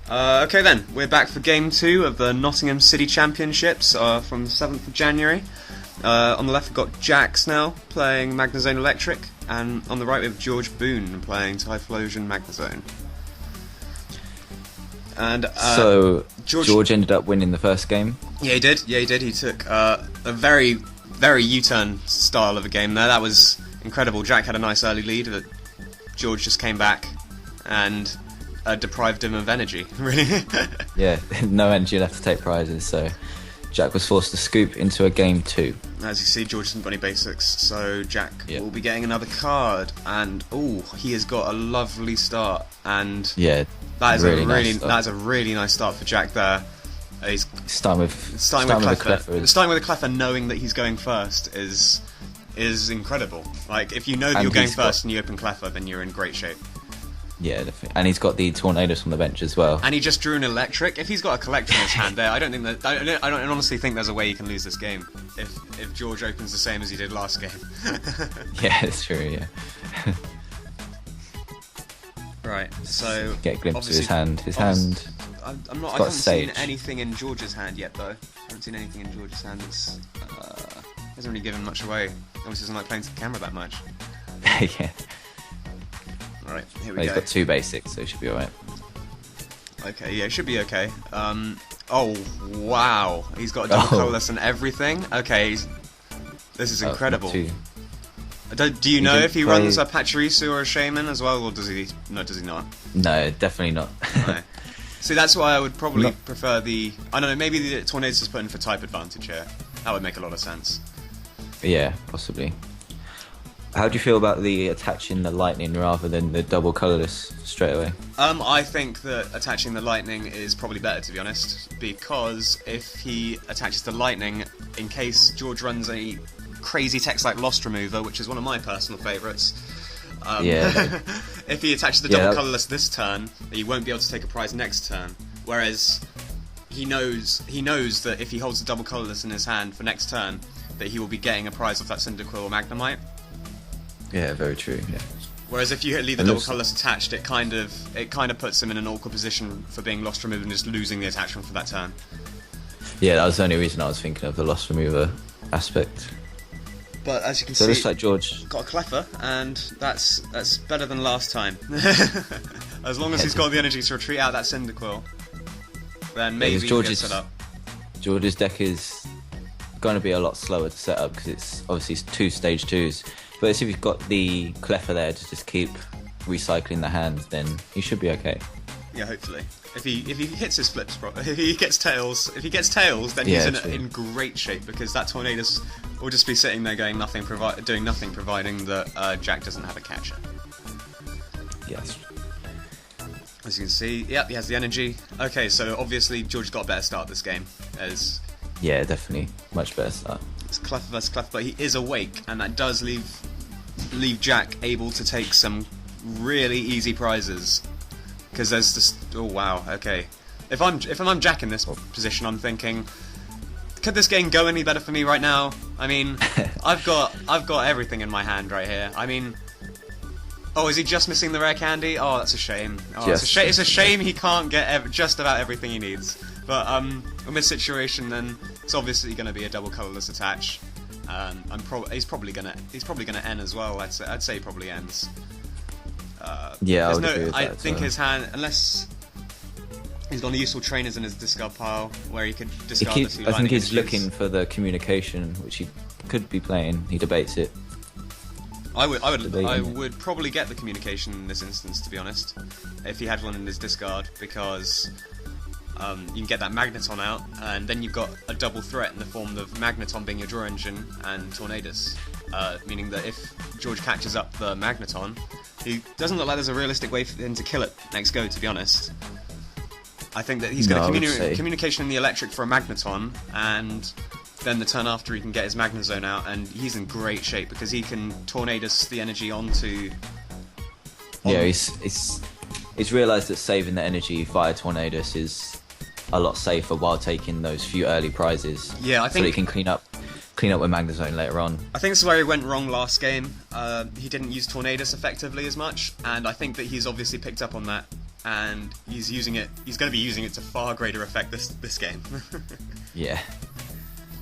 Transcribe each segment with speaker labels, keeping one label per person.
Speaker 1: Okay then, we're back for Game 2 of the Nottingham City Championships from the 7th of January. On the left we've got Jack Snell playing Magnezone Eelektrik, and on the right we have George Boon playing Typhlosion Magnezone. And
Speaker 2: so George ended up winning the first game?
Speaker 1: Yeah, he did. He took a very, very U-turn style of a game there. That was incredible. Jack had a nice early lead, but George just came back and deprived him of energy, really.
Speaker 2: Yeah, no energy left to take prizes, so Jack was forced to scoop into a Game 2.
Speaker 1: As you see, George hasn't got any basics, so Jack will be getting another card, and he has got a lovely start, and that is a really nice start for Jack there. He's starting with a Cleffer, knowing that he's going first is incredible. Like, if you know that you're going first and you open Cleffer, then you're in great shape.
Speaker 2: Yeah, definitely. And he's got the Tornadus on the bench as well.
Speaker 1: And he just drew an Eelektrik. If he's got a collector in his hand there, I don't honestly think there's a way he can lose this game if George opens the same as he did last game.
Speaker 2: Yeah, it's true. Yeah.
Speaker 1: Right. So
Speaker 2: get a glimpse of his hand. I haven't
Speaker 1: seen anything in George's hand yet, though. I haven't seen anything in George's hand that's hasn't really given much away. Obviously, doesn't like playing to the camera that much.
Speaker 2: Yeah.
Speaker 1: Right, here we go.
Speaker 2: He's got 2 basics, so he should be alright.
Speaker 1: Okay, yeah, it should be okay. Oh, wow. He's got a double colourless and everything. Okay, this is incredible. Do you know if he runs a Pachirisu or a Shaman as well, or does he? No, does he not?
Speaker 2: No, definitely not.
Speaker 1: No. See, that's why I would probably prefer the... I don't know, maybe the Tornadus is put in for type advantage here. That would make a lot of sense.
Speaker 2: Yeah, possibly. How do you feel about the attaching the lightning rather than the double colourless straight away?
Speaker 1: I think that attaching the lightning is probably better, to be honest, because if he attaches the lightning, in case George runs a crazy text like Lost Remover, which is one of my personal favourites, if he attaches the double colourless this turn, he won't be able to take a prize next turn. Whereas he knows that if he holds the double colourless in his hand for next turn, that he will be getting a prize off that Cyndaquil or Magnemite.
Speaker 2: Yeah, very true. Yeah.
Speaker 1: Whereas if you leave the double colourless attached, it kind of puts him in an awkward position for being Lost Remover and just losing the attachment for that turn.
Speaker 2: Yeah, that was the only reason I was thinking of the Lost Remover aspect.
Speaker 1: But as you can see,
Speaker 2: it looks like George
Speaker 1: got a Cleffer, and that's better than last time. As long as he's got the energy to retreat out that Cyndaquil, then maybe he can set up.
Speaker 2: George's deck is going to be a lot slower to set up because it's obviously 2 stage 2s. But if you've got the Cleffer there to just keep recycling the hands, then he should be okay.
Speaker 1: Yeah, hopefully. If he hits his flips, if he gets tails, then he's in great shape, because that Tornadus will just be sitting there doing nothing, providing that Jack doesn't have a catcher.
Speaker 2: Yes.
Speaker 1: As you can see, he has the energy. Okay, so obviously George's got a better start this game.
Speaker 2: Yeah, definitely. Much better start.
Speaker 1: It's Cleffer versus Cleffer, but he is awake, and that does leave Jack able to take some really easy prizes. Because there's this... Oh, wow, okay. If I'm Jack in this position, I'm thinking, could this game go any better for me right now? I mean, I've got everything in my hand right here. I mean... Oh, is he just missing the rare candy? Oh, that's a shame. Oh, it's a shame he can't get just about everything he needs. But in this situation, then it's obviously going to be a double colourless attach. He's probably gonna end as well. I'd say he probably ends.
Speaker 2: Yeah, I
Speaker 1: think his hand, unless he's got useful trainers in his discard pile where he could discard the 2 lightning.
Speaker 2: I think he's looking for the communication, which he could be playing. He debates it.
Speaker 1: I would probably get the communication in this instance, to be honest, if he had one in his discard, because you can get that Magnezone out, and then you've got a double threat in the form of Magnezone being your draw engine and Tornadus, meaning that if George catches up the Magnezone, he doesn't look like there's a realistic way for him to kill it next go, to be honest. I think that he's got communication in the Eelektrik for a Magnezone, and then the turn after he can get his Magnezone out, and he's in great shape because he can Tornadus the energy onto...
Speaker 2: Yeah, he's realised that saving the energy via Tornadus is a lot safer while taking those few early prizes.
Speaker 1: Yeah, I think...
Speaker 2: So he can clean up with Magnezone later on.
Speaker 1: I think this is where he went wrong last game. He didn't use Tornadus effectively as much, and I think that he's obviously picked up on that, and he's using it. He's going to be using it to far greater effect this game.
Speaker 2: Yeah,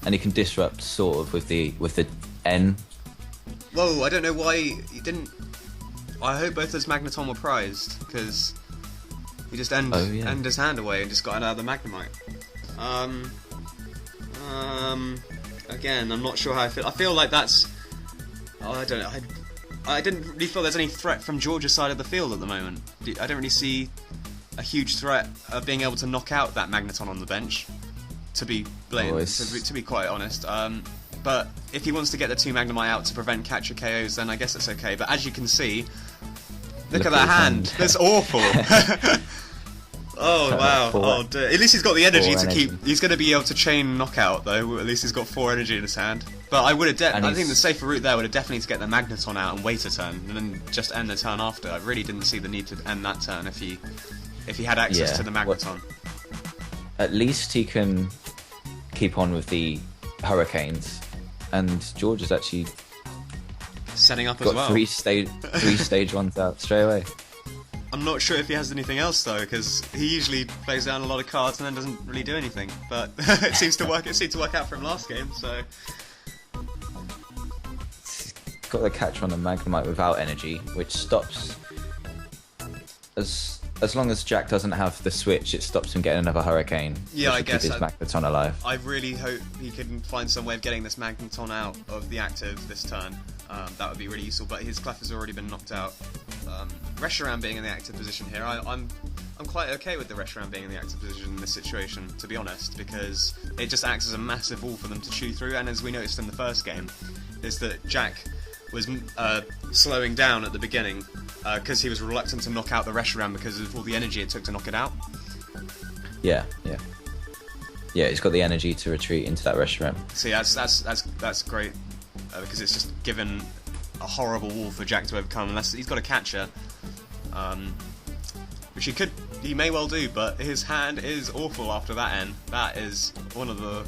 Speaker 2: and he can disrupt sort of with the N.
Speaker 1: Whoa! I don't know why he didn't. I hope both those Magnezone were prized, because he just ended his hand away and just got another Magnemite. Again, I'm not sure how I feel. I feel like that's. Oh, I don't know. I didn't really feel there's any threat from George's side of the field at the moment. I don't really see a huge threat of being able to knock out that Magnezone on the bench. To be blatant, to be quite honest. But if he wants to get the 2 Magnemite out to prevent catcher KOs, then I guess it's okay. But as you can see, look at that hand. That's awful. Oh wow! Oh dear. At least he's got the energy to keep. He's going to be able to chain knockout though. At least he's got 4 energy in his hand. But I would have. I think the safer route there would have definitely to get the Magnezone out and wait a turn, and then just end the turn after. I really didn't see the need to end that turn if he had access to the Magnezone.
Speaker 2: At least he can keep on with the Hurricanes, and George has actually
Speaker 1: setting up
Speaker 2: got
Speaker 1: as well.
Speaker 2: 3 stage ones out straight away.
Speaker 1: I'm not sure if he has anything else though, because he usually plays down a lot of cards and then doesn't really do anything. But it seems to work. It seemed to work out for him last game. So
Speaker 2: he's got the catcher on the Magnemite without energy, which stops as long as Jack doesn't have the switch, it stops him getting another Hurricane.
Speaker 1: Yeah, I guess
Speaker 2: keep his Magnezone alive.
Speaker 1: I really hope he can find some way of getting this Magnezone out of the active this turn. That would be really useful. But his Clef has already been knocked out. Reshiram being in the active position here, I'm quite okay with the Reshiram being in the active position in this situation, to be honest, because it just acts as a massive wall for them to chew through. And as we noticed in the first game, is that Jack was slowing down at the beginning because he was reluctant to knock out the Reshiram because of all the energy it took to knock it out.
Speaker 2: Yeah, he's got the energy to retreat into that Reshiram.
Speaker 1: See, that's great because it's just given a horrible wall for Jack to overcome unless he's got a catcher, which he may well do, but his hand is awful after that end. That is one of the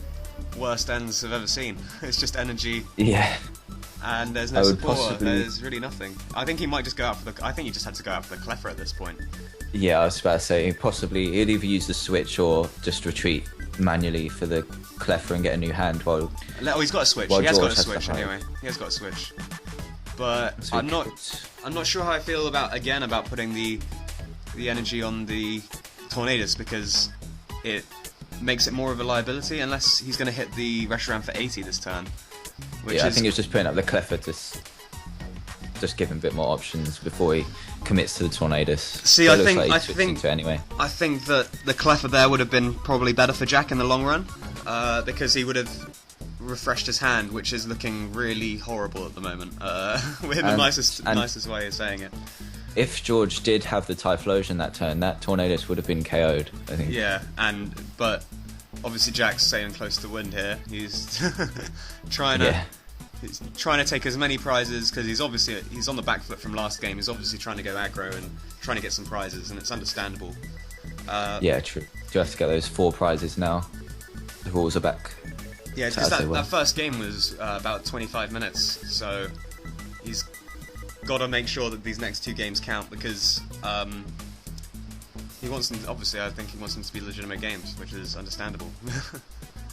Speaker 1: worst ends I've ever seen. It's just energy.
Speaker 2: Yeah.
Speaker 1: And there's no support. There's really nothing. I think he might just go out for the. I think he just had to go out for the Cleffer at this point.
Speaker 2: Yeah, I was about to say possibly he'd either use the switch or just retreat manually for the Cleffer and get a new hand. While
Speaker 1: he's got a switch. He has got a switch anyway. He has got a switch. But so I'm not sure how I feel about putting the energy on the Tornadus, because it makes it more of a liability unless he's going to hit the Reshiram for 80 this turn.
Speaker 2: I think he was just putting up the Cleffer to just give him a bit more options before he commits to the Tornadus.
Speaker 1: See, I think that the Cleffer there would have been probably better for Jack in the long run, because he would have refreshed his hand, which is looking really horrible at the moment. With the nicest way of saying it.
Speaker 2: If George did have the Typhlosion that turn, that Tornadus would have been KO'd, I think.
Speaker 1: Yeah, but obviously Jack's sailing close to wind here. He's trying to take as many prizes, because he's on the back foot from last game. He's obviously trying to go aggro and trying to get some prizes, and it's understandable.
Speaker 2: Yeah, true. You have to get those 4 prizes now. The rules are back.
Speaker 1: Yeah, because that first game was about 25 minutes, so he's got to make sure that these next 2 games count, because he wants them. Obviously, I think he wants them to be legitimate games, which is understandable.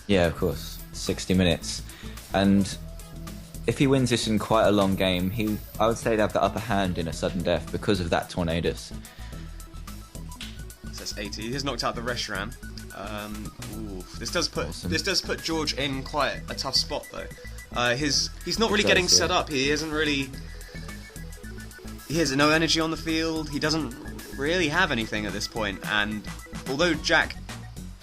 Speaker 2: Yeah, of course. 60 minutes, and if he wins this in quite a long game, I would say he'd have the upper hand in a sudden death because of that Tornadus.
Speaker 1: Says 80. He's knocked out the Reshiram. This does put George in quite a tough spot though. He's not really getting set up. He has no energy on the field. He doesn't really have anything at this point. And although Jack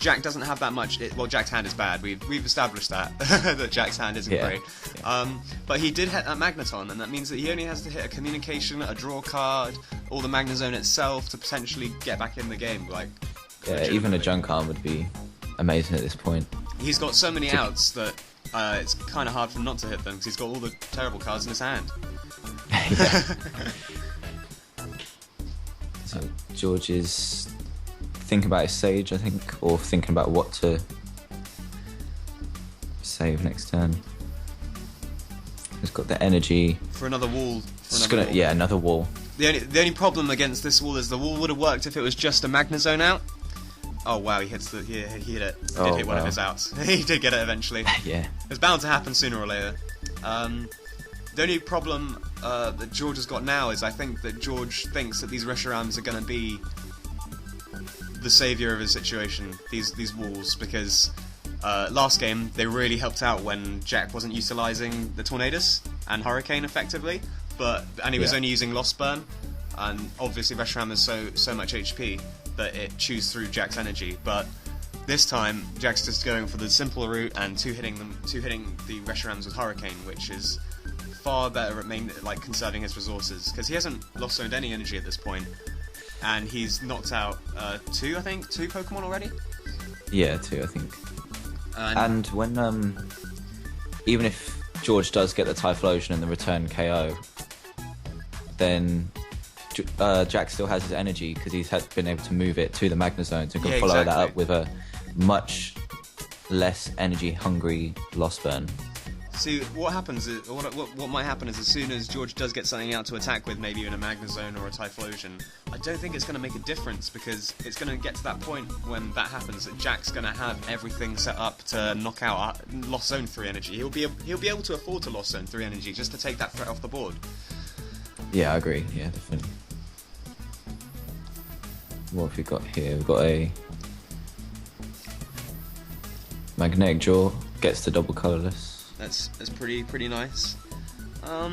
Speaker 1: doesn't have that much. Jack's hand is bad. We've established that that Jack's hand isn't great. Yeah. But he did hit that Magnezone, and that means that he only has to hit a communication, a draw card, or the Magnezone itself to potentially get back in the game.
Speaker 2: Even a junk arm would be amazing at this point.
Speaker 1: He's got so many outs that it's kind of hard for him not to hit them, because he's got all the terrible cards in his hand.
Speaker 2: So George is thinking about his Sage, I think, or thinking about what to save next turn. He's got the energy
Speaker 1: for another wall.
Speaker 2: Another wall.
Speaker 1: The only problem against this wall is the wall would have worked if it was just a Magnezone out. Oh wow, he hit it. He did hit one of his outs. He did get it eventually.
Speaker 2: Yeah.
Speaker 1: It's bound to happen sooner or later. The only problem that George has got now is I think that George thinks that these Reshurams are going to be the saviour of his situation, these walls, because last game they really helped out when Jack wasn't utilising the Tornadus and Hurricane effectively, and he was only using Lost Burn, and obviously Reshiram has so much HP that it chews through Jack's energy, but this time Jack's just going for the simple route and two hitting the Reshurams with Hurricane, which is far better at conserving his resources, because he hasn't lost zoned any energy at this point, and he's knocked out two Pokemon already.
Speaker 2: Yeah, 2 I think. And when even if George does get the Typhlosion and the return KO, then Jack still has his energy because he's been able to move it to the Magnezone, so he can follow that up with a much less energy hungry Lost Burn.
Speaker 1: See, what happens is, what might happen is, as soon as George does get something out to attack with, maybe even a Magnezone or a Typhlosion, I don't think it's going to make a difference, because it's going to get to that point when that happens that Jack's going to have everything set up to knock out Lost Zone 3 energy. He'll be able to afford to Lost Zone 3 energy just to take that threat off the board.
Speaker 2: Yeah, I agree. Yeah, definitely. What have we got here? We've got a Magnetic Jaw, gets the double colourless.
Speaker 1: That's pretty nice.
Speaker 2: So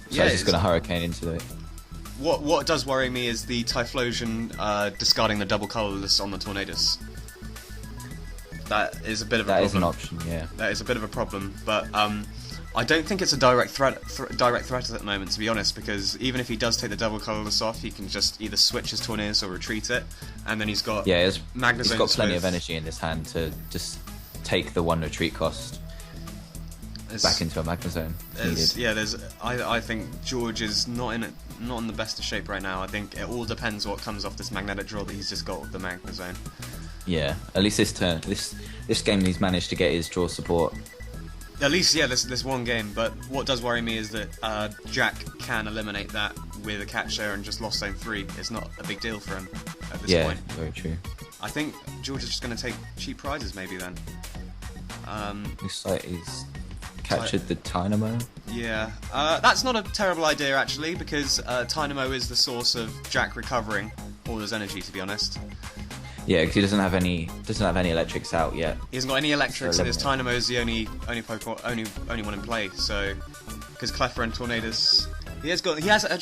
Speaker 2: he's just going to Hurricane into it.
Speaker 1: What does worry me is the Typhlosion discarding the double colourless on the Tornadus. That is a bit of a problem.
Speaker 2: That is an option, yeah.
Speaker 1: That is a bit of a problem, but I don't think it's a direct threat at the moment, to be honest, because even if he does take the double colourless off, he can just either switch his Tornadus or retreat it, and then he's got Magnezone.
Speaker 2: He's got plenty of energy in his hand to just take the 1 retreat cost back into a Magnezone. I think George is not in the best of shape right now. I think it all depends what comes off this magnetic draw that he's just got with the Magnezone. Yeah, at least this game he's managed to get his draw support.
Speaker 1: At least, yeah, this one game, but what does worry me is that Jack can eliminate that with a catcher and just Lost Zone 3. It's not a big deal for him at this point.
Speaker 2: Yeah, very true.
Speaker 1: I think George is just going to take cheap prizes maybe then.
Speaker 2: Looks like he's captured the Dynamo.
Speaker 1: Yeah, that's not a terrible idea actually, because Dynamo is the source of Jack recovering all his energy, to be honest.
Speaker 2: Yeah, because he doesn't have any electrics out yet.
Speaker 1: He hasn't got any electrics, and his Dynamo is the only Pokemon, only one in play. So, because Clefairy and Tornadus, he has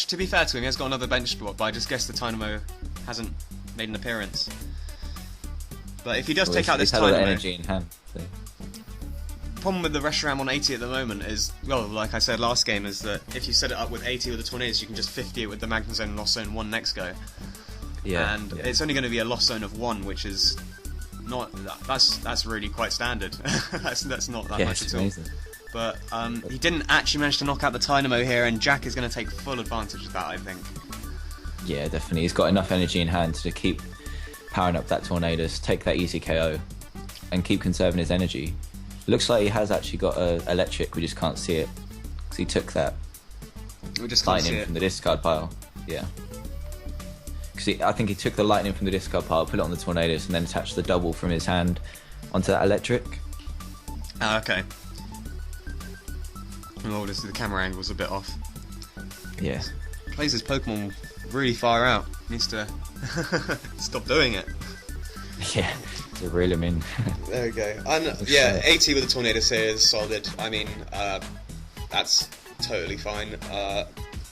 Speaker 1: to be fair to him, he has got another bench spot, but I just guess the Dynamo hasn't made an appearance. But if he does take out this Dynamo,
Speaker 2: energy in hand. So.
Speaker 1: Problem with the Reshiram on 80 at the moment is, well, like I said last game, is that if you set it up with 80 with the Tornadus, you can just 50 it with the Magnezone and Lost Zone 1 next go.
Speaker 2: Yeah,
Speaker 1: and it's only going to be a Lost Zone of 1, which is not. That's really quite standard. that's not that much at all. Amazing. But he didn't actually manage to knock out the Dynamo here, and Jack is going to take full advantage of that, I think.
Speaker 2: Yeah, definitely. He's got enough energy in hand to keep powering up that Tornadus, take that easy KO, and keep conserving his energy. Looks like he has actually got a Eelektrik, we just can't see it, because he took that lightning from the discard pile. Yeah. Because I think he took the lightning from the discard pile, put it on the Tornadus, and then attached the double from his hand onto that Eelektrik.
Speaker 1: Okay. Oh, the camera angle's a bit off.
Speaker 2: Yeah.
Speaker 1: Plays his Pokemon really far out. Needs to stop doing it.
Speaker 2: Yeah, to reel him in.
Speaker 1: There we go. And yeah, 80 with the Tornadus here is solid. I mean, that's totally fine.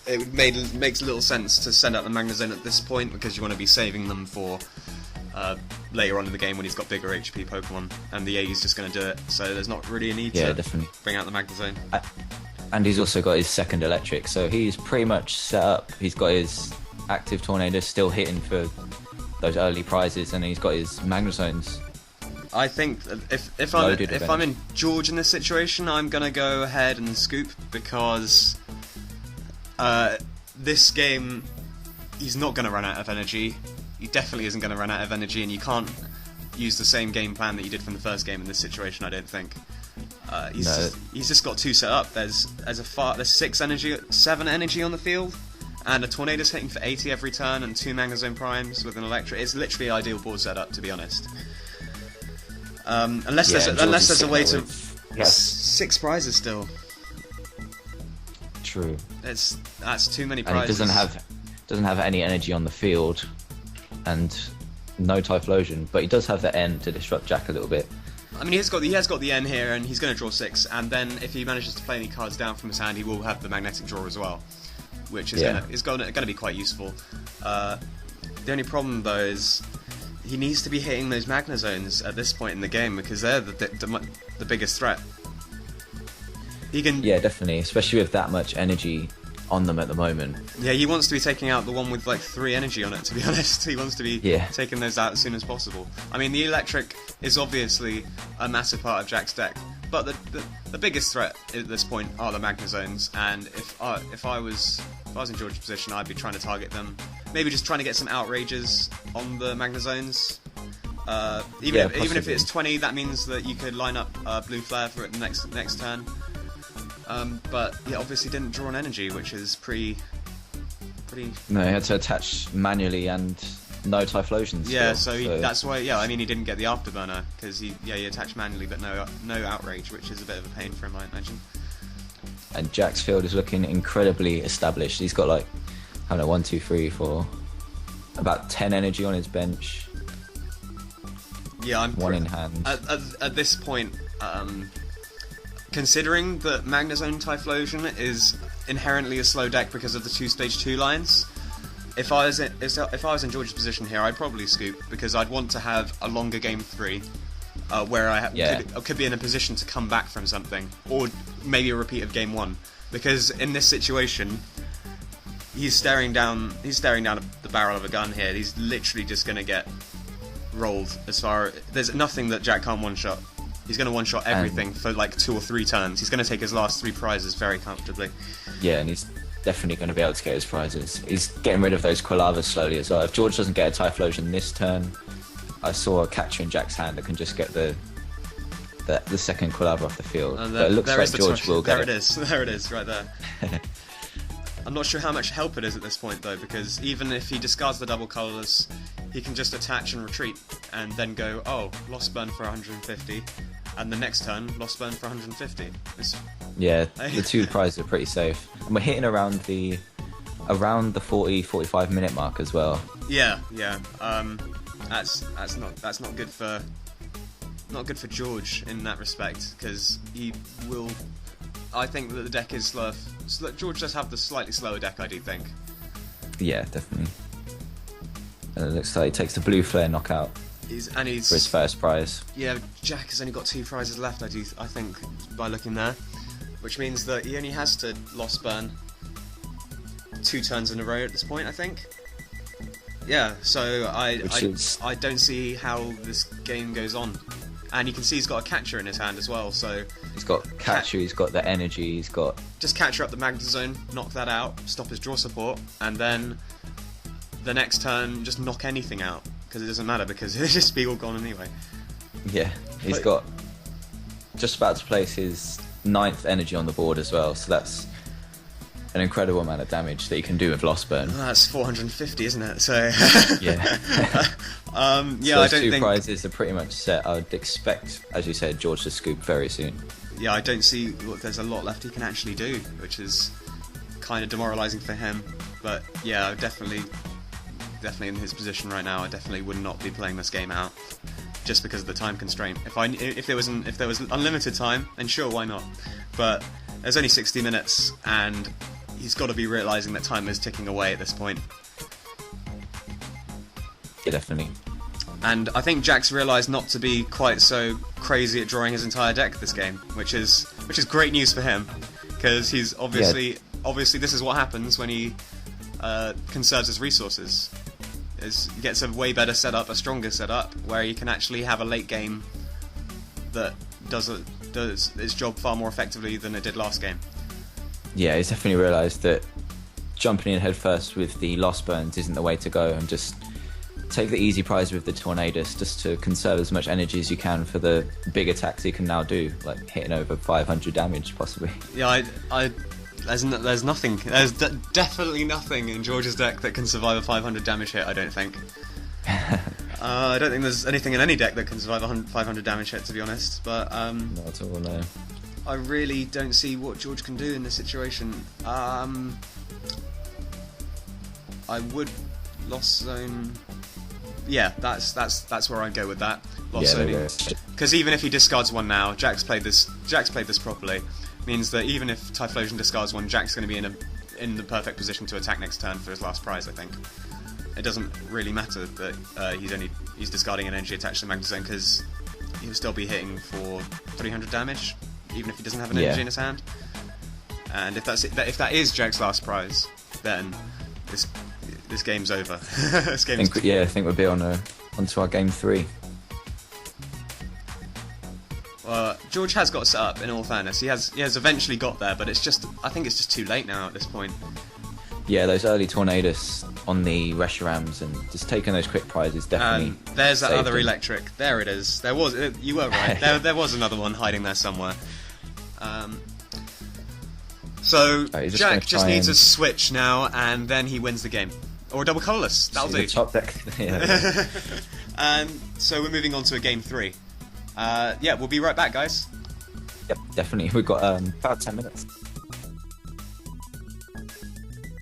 Speaker 1: It makes little sense to send out the Magnezone at this point, because you want to be saving them for later on in the game when he's got bigger HP Pokemon, and the A's just going to do it, so there's not really a need to
Speaker 2: definitely
Speaker 1: bring out the Magnezone.
Speaker 2: And he's also got his second Eelektrik, so he's pretty much set up. He's got his active Tornadus still hitting for those early prizes, and he's got his Magnezones.
Speaker 1: I think if I'm in George in this situation, I'm going to go ahead and scoop, because this game, he's not going to run out of energy. He definitely isn't going to run out of energy, and you can't use the same game plan that you did from the first game in this situation, I don't think. He's just got 2 set up. There's 7 energy on the field, and a Tornado's hitting for 80 every turn, and 2 Magnezone Primes with an Eelektrik. It's literally ideal board setup, to be honest. Unless there's a way to...
Speaker 2: Yes.
Speaker 1: 6 prizes still.
Speaker 2: True.
Speaker 1: That's too many
Speaker 2: And
Speaker 1: prizes.
Speaker 2: he doesn't have any energy on the field, and no Typhlosion, but he does have the N to disrupt Jack a little bit.
Speaker 1: I mean, he has got the N here, and he's going to draw 6, and then if he manages to play any cards down from his hand, he will have the magnetic draw as well, which is going to be quite useful. The only problem though is he needs to be hitting those Magnezones at this point in the game, because they're the biggest threat. He can...
Speaker 2: Yeah, definitely, especially with that much energy on them at the moment.
Speaker 1: Yeah, he wants to be taking out the one with like 3 energy on it, to be honest. He wants to be taking those out as soon as possible. I mean, the Eelektrik is obviously a massive part of Jack's deck, but the biggest threat at this point are the Magnezones, and if I was in George's position, I'd be trying to target them. Maybe just trying to get some outrages on the Magnezones. Even if it's 20, that means that you could line up Blue Flare for it the next turn. But he obviously didn't draw an energy, which is pretty...
Speaker 2: No, he had to attach manually and no Typhlosion.
Speaker 1: Yeah, so that's why. Yeah, I mean, he didn't get the afterburner because he attached manually, but no outrage, which is a bit of a pain for him, I imagine.
Speaker 2: And Jack's field is looking incredibly established. He's got like, I don't know, 1, 2, 3, 4, about 10 energy on his bench.
Speaker 1: Yeah,
Speaker 2: one in hand.
Speaker 1: At this point, considering that Magnezone Typhlosion is inherently a slow deck because of the 2 stage 2 lines, if I was in George's position here, I'd probably scoop, because I'd want to have a longer game 3, where I could be in a position to come back from something, or maybe a repeat of game 1. Because in this situation, he's staring down the barrel of a gun here. He's literally just going to get rolled. There's nothing that Jack can't one-shot. He's going to one-shot everything for like 2 or 3 turns. He's going to take his last 3 prizes very comfortably.
Speaker 2: Yeah, and he's definitely going to be able to get his prizes. He's getting rid of those Quillavas slowly as well. If George doesn't get a Typhlosion this turn, I saw a catcher in Jack's hand that can just get the second Quillava off the field. But it looks like George will get it.
Speaker 1: There it is, right there. I'm not sure how much help it is at this point though, because even if he discards the double colourless, he can just attach and retreat, and then go, oh, Lost Burn for 150, and the next turn, Lost Burn for 150.
Speaker 2: Yeah, the 2 prizes are pretty safe. And we're hitting around the 40-45 minute mark as well.
Speaker 1: Yeah. That's not good for George in that respect, because he will. I think that the deck is slow. George does have the slightly slower deck, I do think.
Speaker 2: Yeah, definitely. And it looks like he takes the Blue Flare knockout for his first prize.
Speaker 1: Yeah, Jack has only got 2 prizes left, I think, by looking there. Which means that he only has to Lost Burn 2 turns in a row at this point, I think. Yeah, so I don't see how this game goes on. And you can see he's got a catcher in his hand as well, so...
Speaker 2: He's got catcher, he's got the energy, he's got...
Speaker 1: Just catcher up the Magnezone, knock that out, stop his draw support, and then the next turn just knock anything out, because it doesn't matter, because it'll just be all gone anyway.
Speaker 2: Yeah, he's got just about to place his 9th energy on the board as well, so that's an incredible amount of damage that he can do with Lost Burn.
Speaker 1: Well, that's 450, isn't it? So
Speaker 2: yeah.
Speaker 1: So
Speaker 2: I don't think... 2 prizes are pretty much set. I'd expect, as you said, George to scoop very soon.
Speaker 1: Yeah, I don't see there's a lot left he can actually do, which is kind of demoralising for him. But yeah, definitely in his position right now, I definitely would not be playing this game out, just because of the time constraint. If there was unlimited time, then sure, why not? But there's only 60 minutes, and he's got to be realising that time is ticking away at this point.
Speaker 2: Yeah, definitely.
Speaker 1: And I think Jack's realised not to be quite so crazy at drawing his entire deck this game, which is great news for him, because he's obviously this is what happens when he conserves his resources. He gets a way better setup, a stronger setup, where he can actually have a late game that does its job far more effectively than it did last game.
Speaker 2: Yeah, he's definitely realised that jumping in head first with the Lost Burns isn't the way to go, and just take the easy prize with the Tornadoes, just to conserve as much energy as you can for the big attacks he can now do, like hitting over 500 damage possibly.
Speaker 1: Yeah, There's nothing. There's definitely nothing in George's deck that can survive a 500 damage hit. I don't think. I don't think there's anything in any deck that can survive a 500 damage hit, to be honest. But
Speaker 2: not at all, no.
Speaker 1: I really don't see what George can do in this situation. I would Lost Zone. Yeah, that's where I'd go with that. Lost Zoning. Because even if he discards one now, Jack's played this properly. Means that even if Typhlosion discards one, Jack's going to be in the perfect position to attack next turn for his last prize. I think it doesn't really matter that he's discarding an energy attached to Magnezone, because he'll still be hitting for 300 damage, even if he doesn't have an energy in his hand. And if that is Jack's last prize, then this game's over.
Speaker 2: I think we'll be onto our game 3.
Speaker 1: George has got set up. In all fairness, he has eventually got there, but I think it's just too late now at this point.
Speaker 2: Yeah, those early Tornadus on the Reshurams and just taking those quick prizes definitely.
Speaker 1: There's that other Eelektrik. There it is. You were right. There was another one hiding there somewhere. So Jack just needs a switch now, and then he wins the game, or a double colourless. That'll do.
Speaker 2: Top deck. Yeah.
Speaker 1: And so we're moving on to a game 3. We'll be right back, guys.
Speaker 2: Yep, definitely. We've got about 10 minutes.